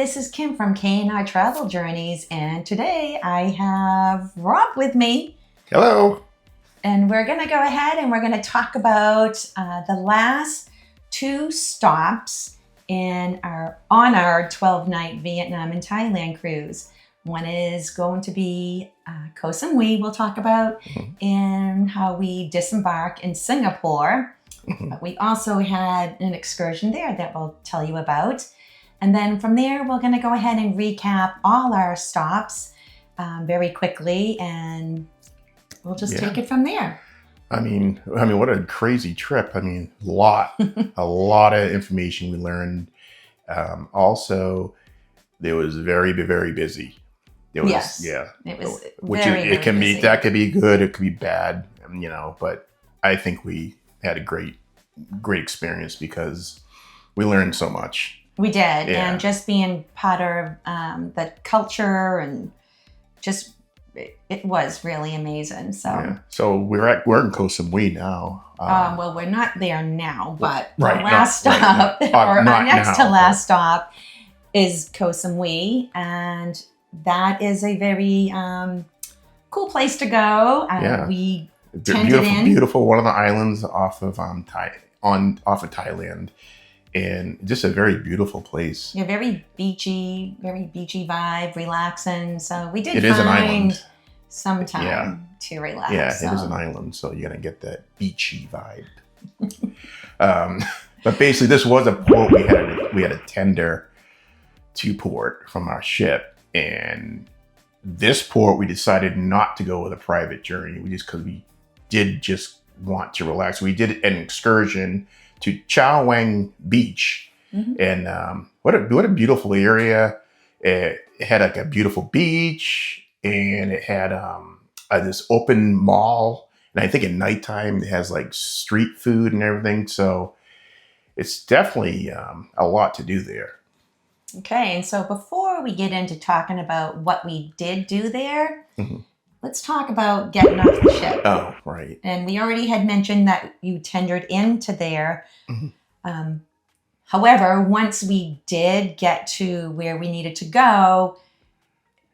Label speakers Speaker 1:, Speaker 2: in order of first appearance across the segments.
Speaker 1: this is Kim from K&R Travel Journeys, and today I have Rob with me.
Speaker 2: Hello.
Speaker 1: And we're going to go ahead and we're going to talk about the last two stops on our 12-night Vietnam and Thailand cruise. One is going to be Koh Samui, we'll talk about, and how we disembark in Singapore. But we also had an excursion there that we'll tell you about. And then from there, we're going to go ahead and recap all our stops very quickly, and we'll just take it from there.
Speaker 2: I mean, what a crazy trip. I mean, a lot of information we learned. Also, it was very, very busy. It was,
Speaker 1: yes.
Speaker 2: Yeah.
Speaker 1: It was
Speaker 2: it can be, that could be good. It could be bad, but I think we had a great experience because we learned so much.
Speaker 1: We did. Yeah. And just being part of the culture and just, it was really amazing.
Speaker 2: So we're in Koh Samui now.
Speaker 1: Well, we're not there now, but
Speaker 2: our
Speaker 1: last stop, our next to last stop is Koh Samui, and that is a very cool place to go. We beautiful, one of the islands off of Thailand, and just a very beautiful place. Yeah, very beachy vibe, relaxing. So we did
Speaker 2: It is an island.
Speaker 1: Some time to relax.
Speaker 2: Yeah, it is an island, so you're gonna get that beachy vibe. But basically, this was a port we had a tender to port from our ship, and this port we decided not to go with a private journey. Because we did just want to relax. We did an excursion to Chaweng Beach, and what a beautiful area. It had like a beautiful beach, and it had this open mall, and I think at nighttime it has like street food and everything. So it's definitely a lot to do there.
Speaker 1: Okay, and so before we get into talking about what we did do there, let's talk about getting off the ship.
Speaker 2: Oh, right.
Speaker 1: And we already had mentioned that you tendered into there. However, once we did get to where we needed to go,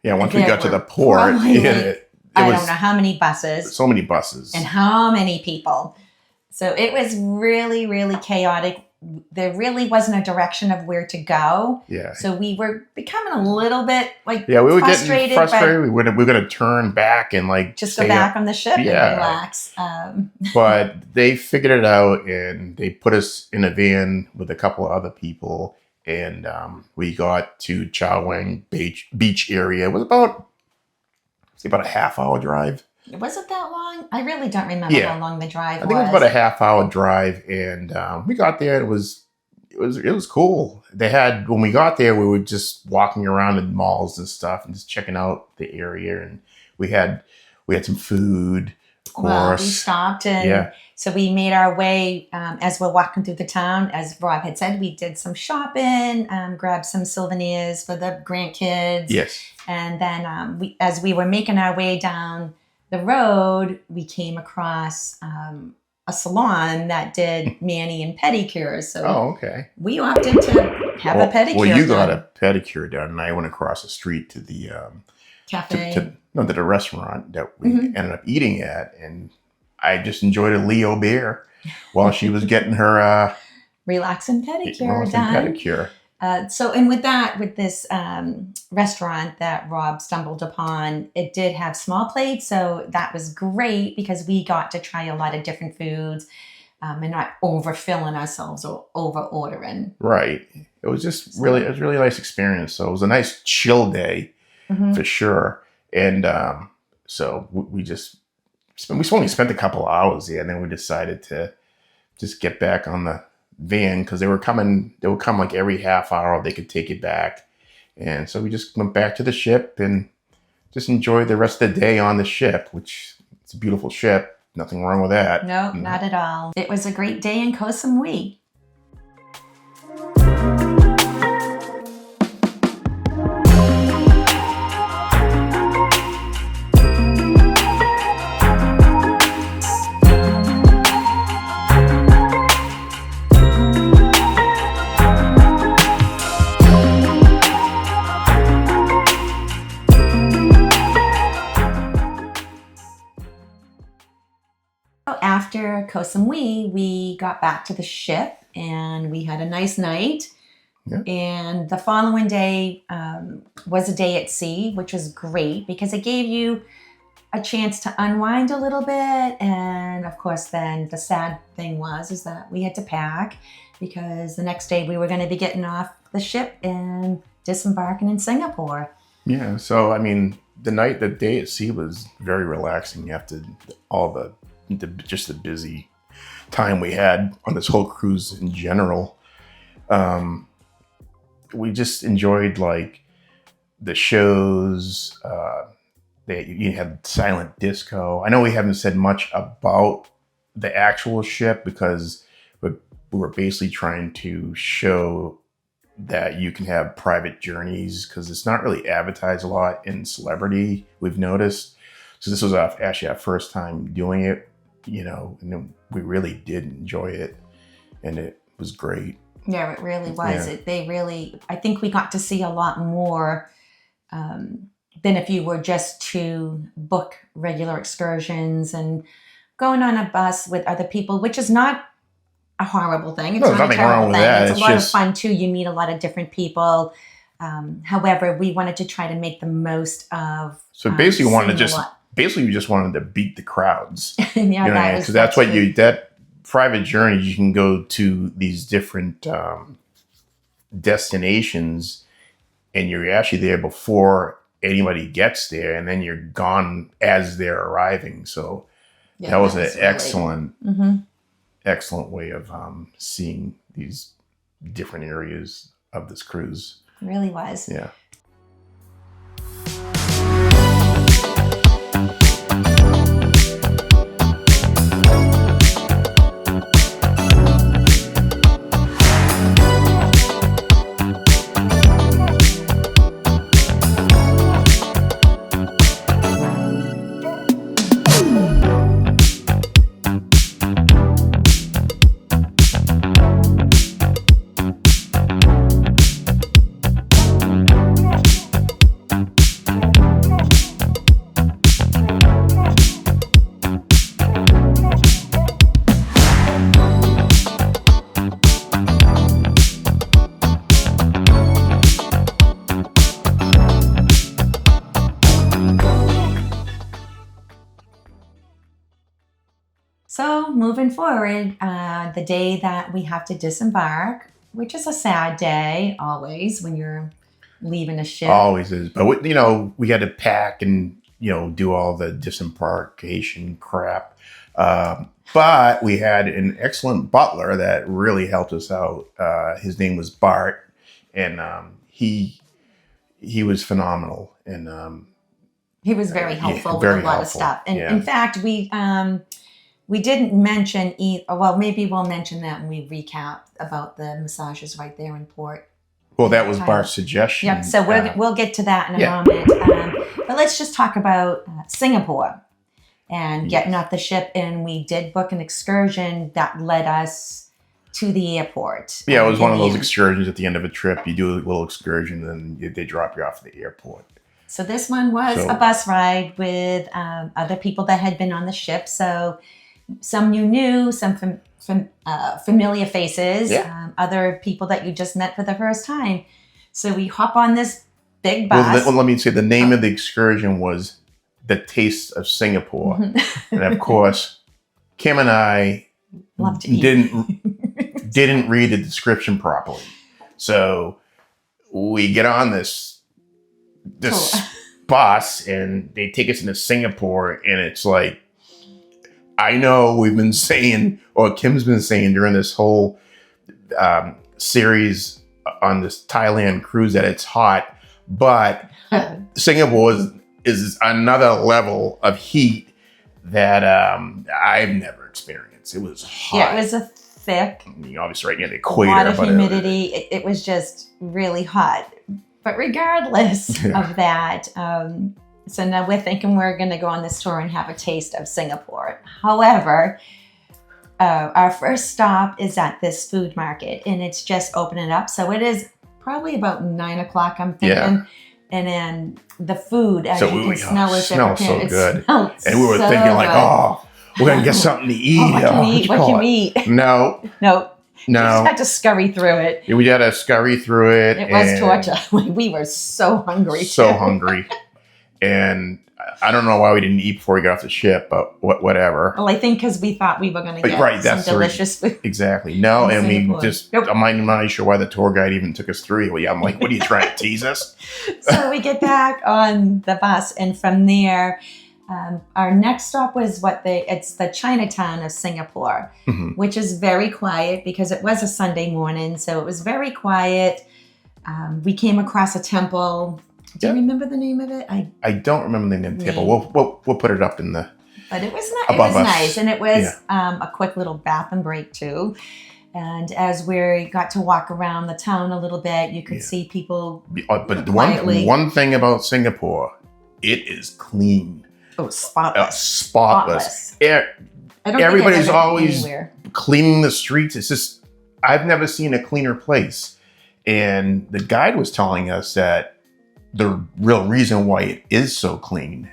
Speaker 2: once we got to the port,
Speaker 1: I don't know how many buses.
Speaker 2: So many buses.
Speaker 1: And how many people. So it was really, really chaotic. There really wasn't a direction of where to go.
Speaker 2: Yeah.
Speaker 1: So we were becoming a little bit we
Speaker 2: were
Speaker 1: frustrated.
Speaker 2: Getting frustrated. We were going to turn back and
Speaker 1: just go back on the ship and relax.
Speaker 2: But they figured it out, and they put us in a van with a couple of other people, and we got to Chaweng Beach area. It was about a half-hour drive.
Speaker 1: Was it that long? I really don't remember how long the drive was.
Speaker 2: I think it was about a half-hour drive, and we got there. It was cool. When we got there, we were just walking around in malls and stuff, and just checking out the area. And we had some food, of course.
Speaker 1: Well, we stopped, and so we made our way as we're walking through the town. As Rob had said, we did some shopping, grabbed some souvenirs for the grandkids.
Speaker 2: Yes,
Speaker 1: and then as we were making our way down the road, we came across a salon that did mani and pedicures. So we opted to have a pedicure.
Speaker 2: Well, you got a pedicure done, and I went across the street to the
Speaker 1: cafe,
Speaker 2: to the restaurant that we ended up eating at, and I just enjoyed a Leo beer while she was getting her
Speaker 1: relaxing pedicure done. And with this restaurant that Rob stumbled upon, it did have small plates. So that was great because we got to try a lot of different foods and not overfilling ourselves or over ordering.
Speaker 2: Right. It was just really a nice experience. So it was a nice chill day for sure. And so we only spent a couple of hours there, and then we decided to just get back on the van because they would come like every half hour. They could take it back, and so we just went back to the ship and just enjoyed the rest of the day on the ship, which it's a beautiful ship. Nothing wrong with that.
Speaker 1: No, not at all. It was a great day in Koh Samui. Koh Samui, we got back to the ship and we had a nice night.
Speaker 2: Yeah.
Speaker 1: And the following day was a day at sea, which was great because it gave you a chance to unwind a little bit. And of course, then the sad thing is that we had to pack because the next day we were going to be getting off the ship and disembarking in Singapore.
Speaker 2: Yeah. So, I mean, the day at sea was very relaxing after all just the busy time we had on this whole cruise in general. We just enjoyed like the shows. You had silent disco. I know we haven't said much about the actual ship because we were basically trying to show that you can have private journeys because it's not really advertised a lot in Celebrity, we've noticed. So this was actually our first time doing it, and we really did enjoy it, and it was great.
Speaker 1: Yeah, it really was. Yeah. I think we got to see a lot more than if you were just to book regular excursions and going on a bus with other people, which is not a horrible thing. It's
Speaker 2: no,
Speaker 1: not
Speaker 2: nothing
Speaker 1: a terrible
Speaker 2: wrong with
Speaker 1: thing.
Speaker 2: that.
Speaker 1: It's a lot of fun too. You meet a lot of different people. However, we wanted to try to make the most of. So
Speaker 2: basically, you just wanted to beat the crowds.
Speaker 1: Yeah,
Speaker 2: because that's what that private journey. You can go to these different destinations, and you're actually there before anybody gets there, and then you're gone as they're arriving. So that was an excellent way of seeing these different areas of this cruise.
Speaker 1: It really was.
Speaker 2: Yeah.
Speaker 1: So moving forward, the day that we have to disembark, which is a sad day always when you're leaving a ship.
Speaker 2: Always is. But, we had to pack and, do all the disembarkation crap. But we had an excellent butler that really helped us out. His name was Bart, and he was phenomenal. And
Speaker 1: he was very helpful with a lot of stuff. And in fact, we didn't mention well, maybe we'll mention that when we recap about the massages right there in port.
Speaker 2: Well, that was Bart's suggestion.
Speaker 1: Yep. So we'll get to that in a moment. But let's just talk about Singapore and getting off the ship. And we did book an excursion that led us to the airport.
Speaker 2: Yeah, it was one of those excursions at the end of a trip. You do a little excursion, and then they drop you off at the airport.
Speaker 1: So this one was a bus ride with other people that had been on the ship. So some you knew, some familiar faces, other people that you just met for the first time. So we hop on this big bus.
Speaker 2: Well, let me say the name of the excursion was The Taste of Singapore. And of course, Kim and I didn't read the description properly. So we get on this bus and they take us into Singapore, and it's like, I know we've been saying, or Kim's been saying during this whole series on this Thailand cruise that it's hot, but Singapore is another level of heat that I've never experienced. It was hot.
Speaker 1: Yeah, it was a thick.
Speaker 2: Obviously right near the equator.
Speaker 1: A lot of humidity. It was just really hot. But regardless of that, so now we're thinking we're going to go on this tour and have a taste of Singapore. However, our first stop is at this food market, and it's just opening up. So it is probably about 9 o'clock, I'm thinking. Yeah. And then the food, as you can smell,
Speaker 2: it smells so good. And we were thinking like, we're gonna get something to eat.
Speaker 1: Oh, what can you eat? What can we eat?
Speaker 2: No,
Speaker 1: No.
Speaker 2: no.
Speaker 1: We just had to scurry through it.
Speaker 2: We had to scurry through it.
Speaker 1: It was torture. We were so hungry.
Speaker 2: So hungry. And I don't know why we didn't eat before we got off the ship, but whatever.
Speaker 1: Well, I think because we thought we were going to get some delicious food.
Speaker 2: Exactly. No, and
Speaker 1: Singapore.
Speaker 2: we just, I'm not sure why the tour guide even took us through. I'm like, what are you trying to tease us?
Speaker 1: So we get back on the bus, and from there, our next stop was it's the Chinatown of Singapore, which is very quiet because it was a Sunday morning, so it was very quiet. We came across a temple. Do you remember the name of it?
Speaker 2: I don't remember the name of the temple. We'll put it up in the.
Speaker 1: But it was nice, and it was a quick little bathroom break too. And as we got to walk around the town a little bit, you could see people.
Speaker 2: But one thing about Singapore, it is clean.
Speaker 1: Oh, spotless.
Speaker 2: Spotless. Everybody's always cleaning the streets. It's just, I've never seen a cleaner place. And the guide was telling us that the real reason why it is so clean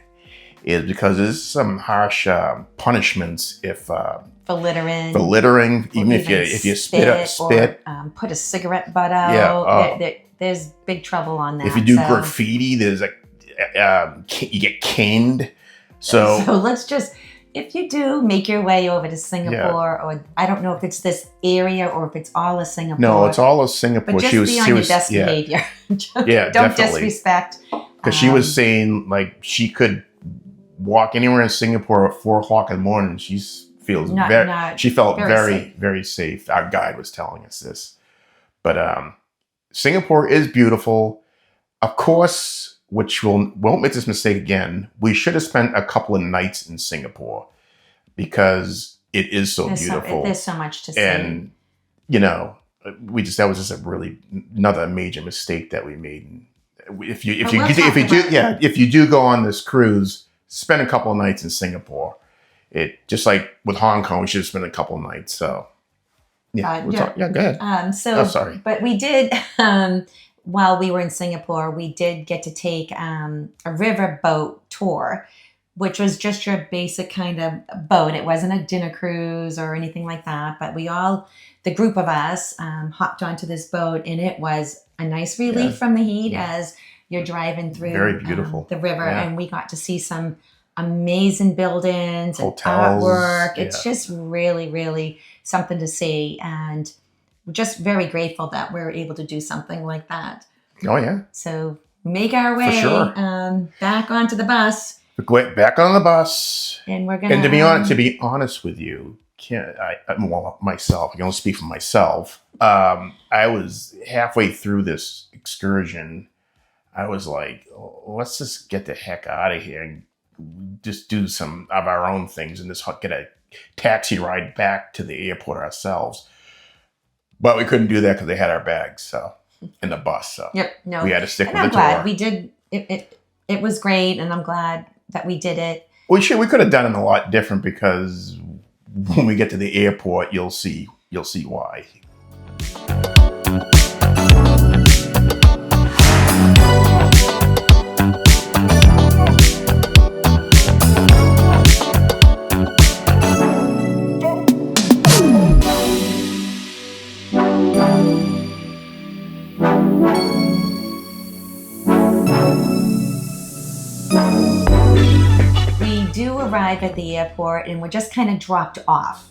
Speaker 2: is because there's some harsh punishments if for littering, even if you spit
Speaker 1: or put a cigarette butt out. There's big trouble on that.
Speaker 2: If you do graffiti, there's you get caned. So
Speaker 1: let's just, if you do make your way over to Singapore, or I don't know if it's this area or if it's all of Singapore.
Speaker 2: No, it's all of Singapore.
Speaker 1: But just be on your best behavior. Don't
Speaker 2: definitely.
Speaker 1: Disrespect.
Speaker 2: Because she was saying like she could walk anywhere in Singapore at 4:00 in the morning. She felt very safe. Our guide was telling us this. But Singapore is beautiful. Of course, which won't make this mistake again. We should have spent a couple of nights in Singapore because it is so beautiful.
Speaker 1: There's so much to see.
Speaker 2: And, that was just another major mistake that we made. If you do go on this cruise, spend a couple of nights in Singapore. It just like with Hong Kong, we should have spent a couple of nights. So, go ahead. Sorry.
Speaker 1: But we did, while we were in Singapore, we did get to take a river boat tour, which was just your basic kind of boat. It wasn't a dinner cruise or anything like that, but the group of us hopped onto this boat, and it was a nice relief from the heat as you're driving through
Speaker 2: very beautiful
Speaker 1: the river, and we got to see some amazing buildings, hotels, and artwork. It's just really, really something to see, and we're just very grateful that we're able to do something like that.
Speaker 2: Oh yeah.
Speaker 1: So make our way back onto the bus.
Speaker 2: Back on the bus,
Speaker 1: and we're gonna.
Speaker 2: And to be honest with you, myself. I can only speak for myself. I was halfway through this excursion. I was like, let's just get the heck out of here and just do some of our own things and just get a taxi ride back to the airport ourselves. But we couldn't do that because they had our bags in the bus. So we had to stick with the tour. I'm
Speaker 1: glad we did it. It was great, and I'm glad that we did it.
Speaker 2: We could have done it a lot different because when we get to the airport, you'll see why.
Speaker 1: Arrive at the airport, and we're just kind of dropped off,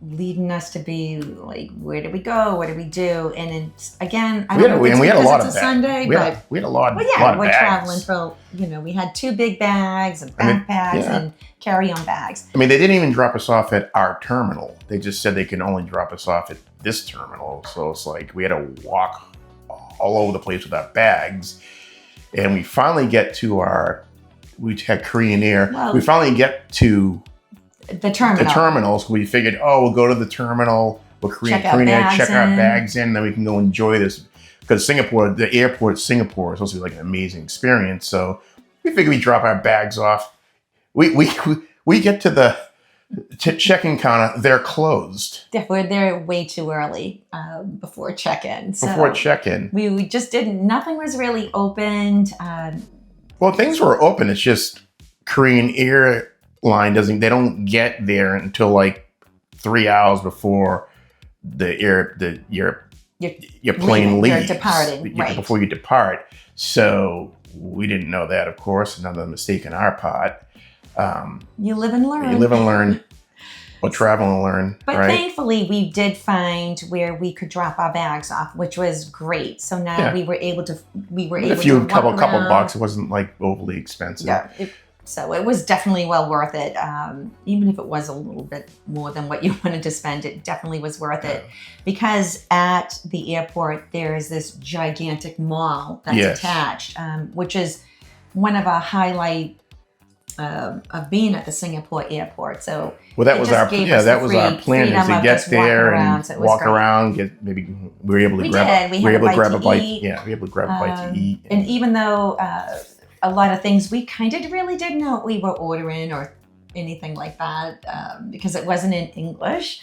Speaker 1: leading us to be like, where do we go? What do we do? And it's again, I don't know if it's because it's a Sunday, but
Speaker 2: we had a lot.
Speaker 1: We're traveling for we had 2 big bags and backpacks and carry-on bags.
Speaker 2: I mean, they didn't even drop us off at our terminal. They just said they can only drop us off at this terminal. So it's like we had to walk all over the place with our bags, and we finally get to we had Korean Air. Well, we finally get to
Speaker 1: the
Speaker 2: terminals. We figured, we'll go to the terminal. We'll Korean Air, check our bags in, then we can go enjoy this. Because the airport of Singapore is supposed to be like an amazing experience. So we figured we'd drop our bags off. We get to the check-in counter. They're closed.
Speaker 1: We're there way too early before check-in. We just didn't. Nothing was really opened.
Speaker 2: Well, things were open. It's just Korean Air line they don't get there until like 3 hours before your plane leaves.
Speaker 1: You're departing, right.
Speaker 2: Before you depart. So we didn't know that, of course. Another mistake on our part.
Speaker 1: You live and learn.
Speaker 2: You live and learn. Or travel and learn.
Speaker 1: But
Speaker 2: right?
Speaker 1: Thankfully, we did find where we could drop our bags off, which was great. So now we were able to.
Speaker 2: Couple bucks. It wasn't like overly expensive.
Speaker 1: Yeah. So it was definitely well worth it. Even if it was a little bit more than what you wanted to spend, it definitely was worth it. Because at the airport, there is this gigantic mall that's attached, which is one of our highlight of being at the Singapore airport. So
Speaker 2: that was our plan is to get there and walk around. We were able to grab a bite. Yeah, we were able to grab a bite to eat.
Speaker 1: And even though a lot of things we kind of really didn't know what we were ordering or anything like that because it wasn't in English.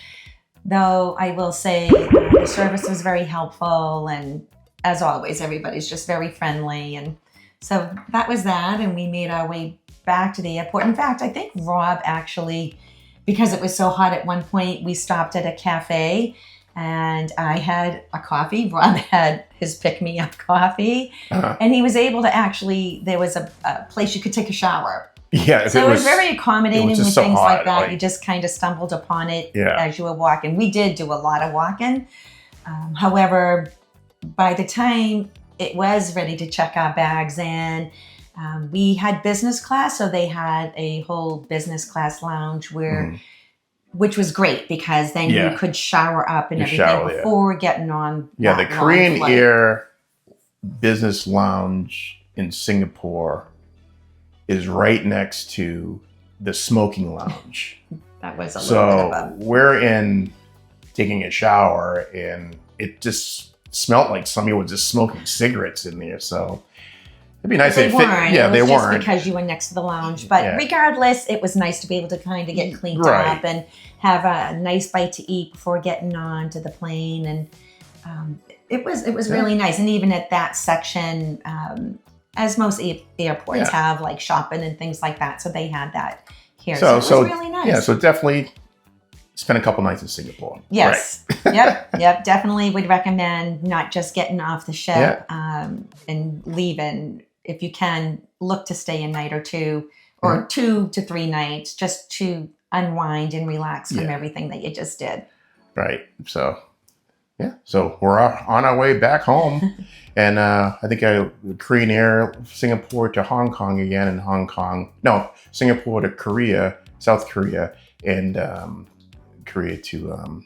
Speaker 1: Though I will say the service was very helpful, and as always, everybody's just very friendly. And so that was that, and we made our way back to the airport. In fact, I think Rob actually, because it was so hot at one point, we stopped at a cafe and I had a coffee. Rob had his pick-me-up coffee. And he was able to actually, there was a place you could take a shower.
Speaker 2: Yeah.
Speaker 1: So it was very accommodating with
Speaker 2: so
Speaker 1: things
Speaker 2: hot,
Speaker 1: like that. You just kind of stumbled upon it as you were walking. We did do a lot of walking. However, by the time it was ready to check our bags in, we had business class, so they had a whole business class lounge which was great because then you could shower up and everything before getting on.
Speaker 2: Yeah, the Korean Air business lounge in Singapore is right next to the smoking lounge.
Speaker 1: That was a little bit of a...
Speaker 2: we're in taking a shower and it just smelled like somebody was just smoking cigarettes in there. So it'd be nice if they weren't. Yeah, they weren't.
Speaker 1: Just because you were next to the lounge. But regardless, it was nice to be able to kind of get cleaned up and have a nice bite to eat before getting on to the plane. And it was really nice. And even at that section, as most airports have, like shopping and things like that. So they had that here. So it was really nice.
Speaker 2: Yeah, so definitely spend a couple nights in Singapore.
Speaker 1: Yes. Right. Yep. Definitely would recommend not just getting off the ship and leaving. If you can, look to stay a night or two or 2 to 3 nights just to unwind and relax from everything that you just did.
Speaker 2: Right. So, so we're on our way back home. And I think Korean Air, Singapore to Hong Kong again, and Singapore to Korea, South Korea, and Korea to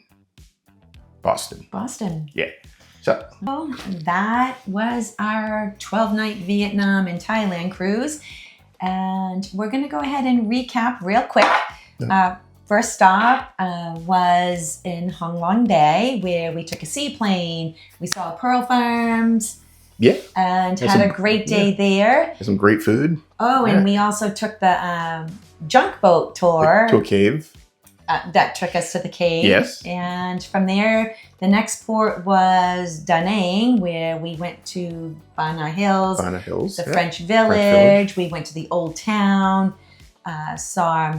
Speaker 2: Boston. Yeah. So
Speaker 1: that was our 12-night Vietnam and Thailand cruise. And we're going to go ahead and recap real quick. First stop was in Halong Bay, where we took a seaplane. We saw pearl farms.
Speaker 2: Yeah.
Speaker 1: And had a great day there.
Speaker 2: Had some great food.
Speaker 1: Oh, and we also took the junk boat tour.
Speaker 2: To a cave.
Speaker 1: That took us to the cave.
Speaker 2: Yes.
Speaker 1: And from there, the next port was Da Nang, where we went to Bana Hills. The French Village. We went to the Old Town. Saw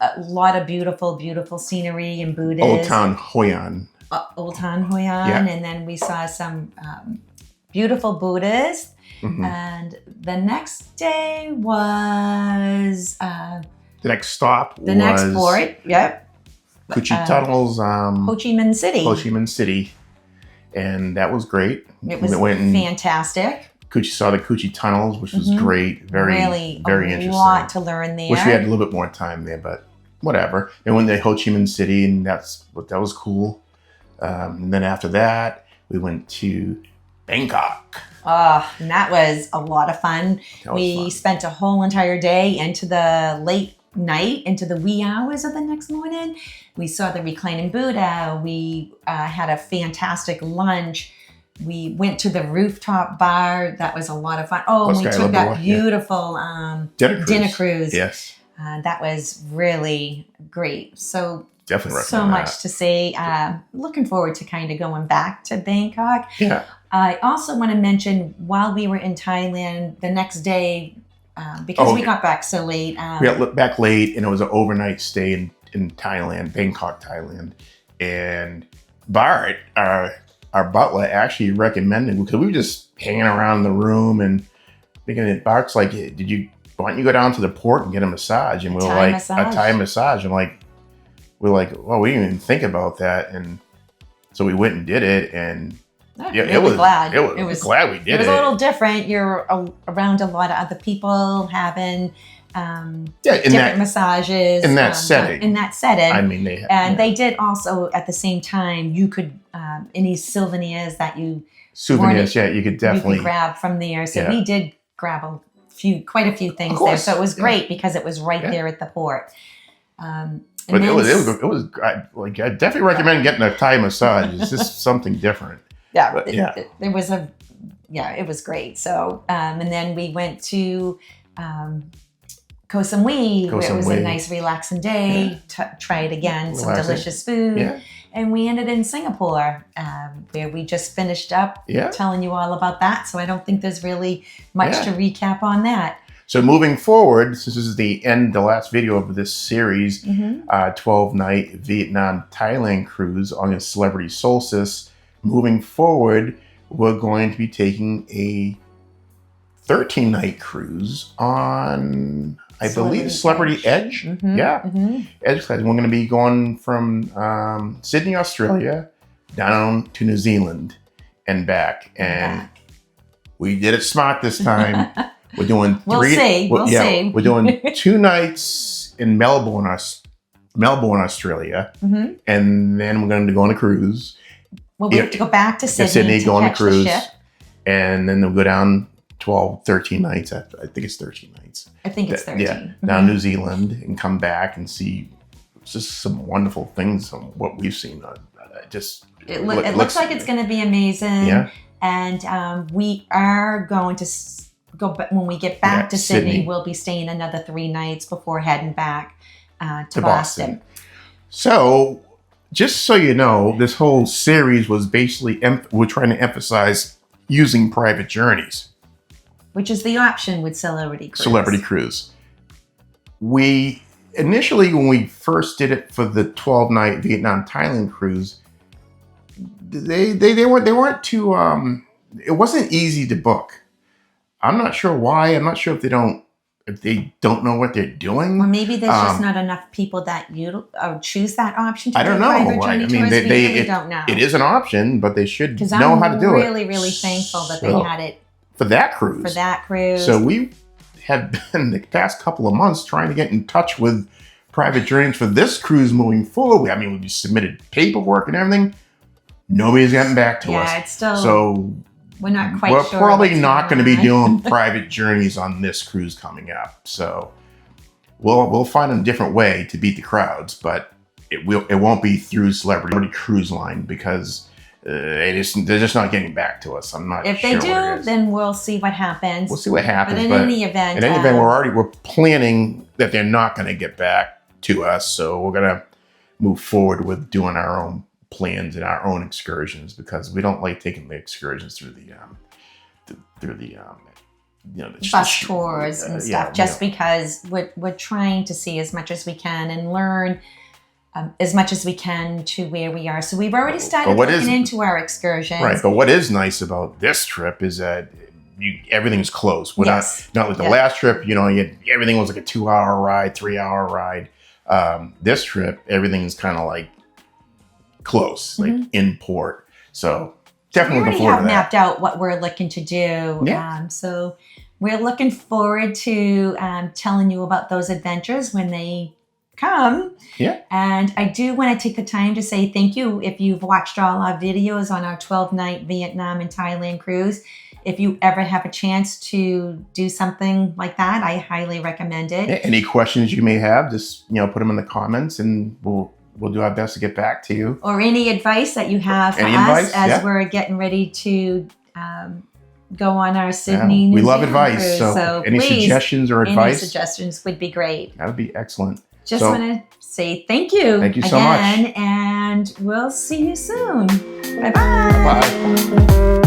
Speaker 1: a lot of beautiful, beautiful scenery and Buddhas.
Speaker 2: Old Town Hoi An.
Speaker 1: And then we saw some beautiful Buddhas. And the next day was...
Speaker 2: the next stop
Speaker 1: the next port,
Speaker 2: Cu Chi Tunnels,
Speaker 1: Ho Chi Minh City.
Speaker 2: And that was great.
Speaker 1: It was fantastic.
Speaker 2: Saw the Cu Chi Tunnels, which was great. Very interesting. A
Speaker 1: lot to learn there.
Speaker 2: Wish we had a little bit more time there, but whatever. And went to Ho Chi Minh City, and that was cool. And then after that, we went to Bangkok.
Speaker 1: And that was a lot of fun. We spent a whole entire day into the late night, into the wee hours of the next morning. We saw the reclining Buddha. We had a fantastic lunch. We went to the rooftop bar. That was a lot of fun. And we took that beautiful dinner cruise.
Speaker 2: Yes.
Speaker 1: That was really great. So
Speaker 2: definitely
Speaker 1: so much to see. Looking forward to kind of going back to Bangkok.
Speaker 2: Yeah.
Speaker 1: I also want to mention, while we were in Thailand, the next day because we got back so late.
Speaker 2: We got back late, and it was an overnight stay in Thailand, Bangkok, Thailand. And Bart, our butler, actually recommended, because we were just hanging around the room and thinking that Bart's like, hey, why don't you go down to the port and get a massage? And we were like, a Thai massage. And we're like, well, we didn't even think about that. And so we went and did it. And
Speaker 1: it was glad
Speaker 2: we did it.
Speaker 1: It was a little different. You're around a lot of other people having different massages
Speaker 2: in that setting.
Speaker 1: I mean, they did also at the same time. You could any souvenirs that you
Speaker 2: you could definitely
Speaker 1: grab from there. So we did grab quite a few things there. So it was great because it was right there at the port.
Speaker 2: But it was I definitely recommend getting a Thai massage. It's just something different.
Speaker 1: It was great. So and then we went to Koh Samui, where it was a nice relaxing day. Tried again some delicious food. And we ended in Singapore, where we just finished up telling you all about that. So I don't think there's really much to recap on that.
Speaker 2: So moving forward, since this is the last video of this series, 12-night Vietnam Thailand cruise on a Celebrity Solstice. Moving forward, we're going to be taking a 13-night cruise on, I believe, Celebrity Edge. Edge class. We're going to be going from Sydney, Australia, down to New Zealand and back. And we did it smart this time. We're doing
Speaker 1: We'll see.
Speaker 2: We're doing 2 nights in Melbourne, Australia, and then we're going to go on a cruise.
Speaker 1: Well, we have to go back to Sydney to
Speaker 2: go on a
Speaker 1: catch
Speaker 2: cruise,
Speaker 1: the ship.
Speaker 2: And then we'll go down 13 nights. I think it's 13 nights.
Speaker 1: I think it's 13.
Speaker 2: Yeah, down New Zealand and come back and see just some wonderful things from what we've seen.
Speaker 1: It looks like it's going to be amazing.
Speaker 2: Yeah.
Speaker 1: And we are going to when we get back to Sydney, we'll be staying another 3 nights before heading back to Boston.
Speaker 2: So, just so you know, this whole series was basically, we're trying to emphasize using private journeys.
Speaker 1: Which is the option with Celebrity Cruise.
Speaker 2: We, initially, when we first did it for the 12-night Vietnam Thailand cruise, they weren't too, it wasn't easy to book. I'm not sure why. I'm not sure if they don't know what they're doing.
Speaker 1: Or maybe there's just not enough people that choose that option to
Speaker 2: I don't know.
Speaker 1: I mean,
Speaker 2: they
Speaker 1: really don't know.
Speaker 2: It is an option, but they should know how to do it.
Speaker 1: I'm really, really thankful that they had it
Speaker 2: for that cruise. So we have been the past couple of months trying to get in touch with private journeys for this cruise moving forward. I mean, we submitted paperwork and everything. Nobody's gotten back to us.
Speaker 1: It's still.
Speaker 2: So
Speaker 1: we're not quite
Speaker 2: We're
Speaker 1: sure
Speaker 2: probably not going to be doing private journeys on this cruise coming up. So we'll find a different way to beat the crowds, but it won't be through Celebrity Cruise Line because they're just not getting back to us. I'm not sure.
Speaker 1: If they do, then we'll see what happens.
Speaker 2: We'll see what happens.
Speaker 1: But in any event,
Speaker 2: we're planning that they're not going to get back to us. So we're going to move forward with doing our own plans and our own excursions because we don't like taking the excursions through the
Speaker 1: bus tours and stuff. Because we're trying to see as much as we can and learn as much as we can to where we are. So we've already started looking into our excursions.
Speaker 2: Right, but what is nice about this trip is that everything's close. We're not like the last trip. Everything was like a 2-hour ride, 3-hour ride. This trip, everything's kind of like close, like in port. So definitely looking forward to that. We already have
Speaker 1: mapped out what we're looking to do.
Speaker 2: Yeah.
Speaker 1: So we're looking forward to telling you about those adventures when they come.
Speaker 2: Yeah.
Speaker 1: And I do want to take the time to say thank you if you've watched all our videos on our 12-night Vietnam and Thailand cruise. If you ever have a chance to do something like that, I highly recommend it.
Speaker 2: Yeah, any questions you may have, just put them in the comments and we'll do our best to get back to you.
Speaker 1: Or any advice that you have for us as we're getting ready to go on our Sydney, New
Speaker 2: we love
Speaker 1: Zealand
Speaker 2: advice.
Speaker 1: cruise.
Speaker 2: So any suggestions or advice?
Speaker 1: Any suggestions would be great.
Speaker 2: That would be excellent.
Speaker 1: Just want to say thank you.
Speaker 2: Thank you so much.
Speaker 1: And we'll see you soon. Bye-bye.
Speaker 2: Bye.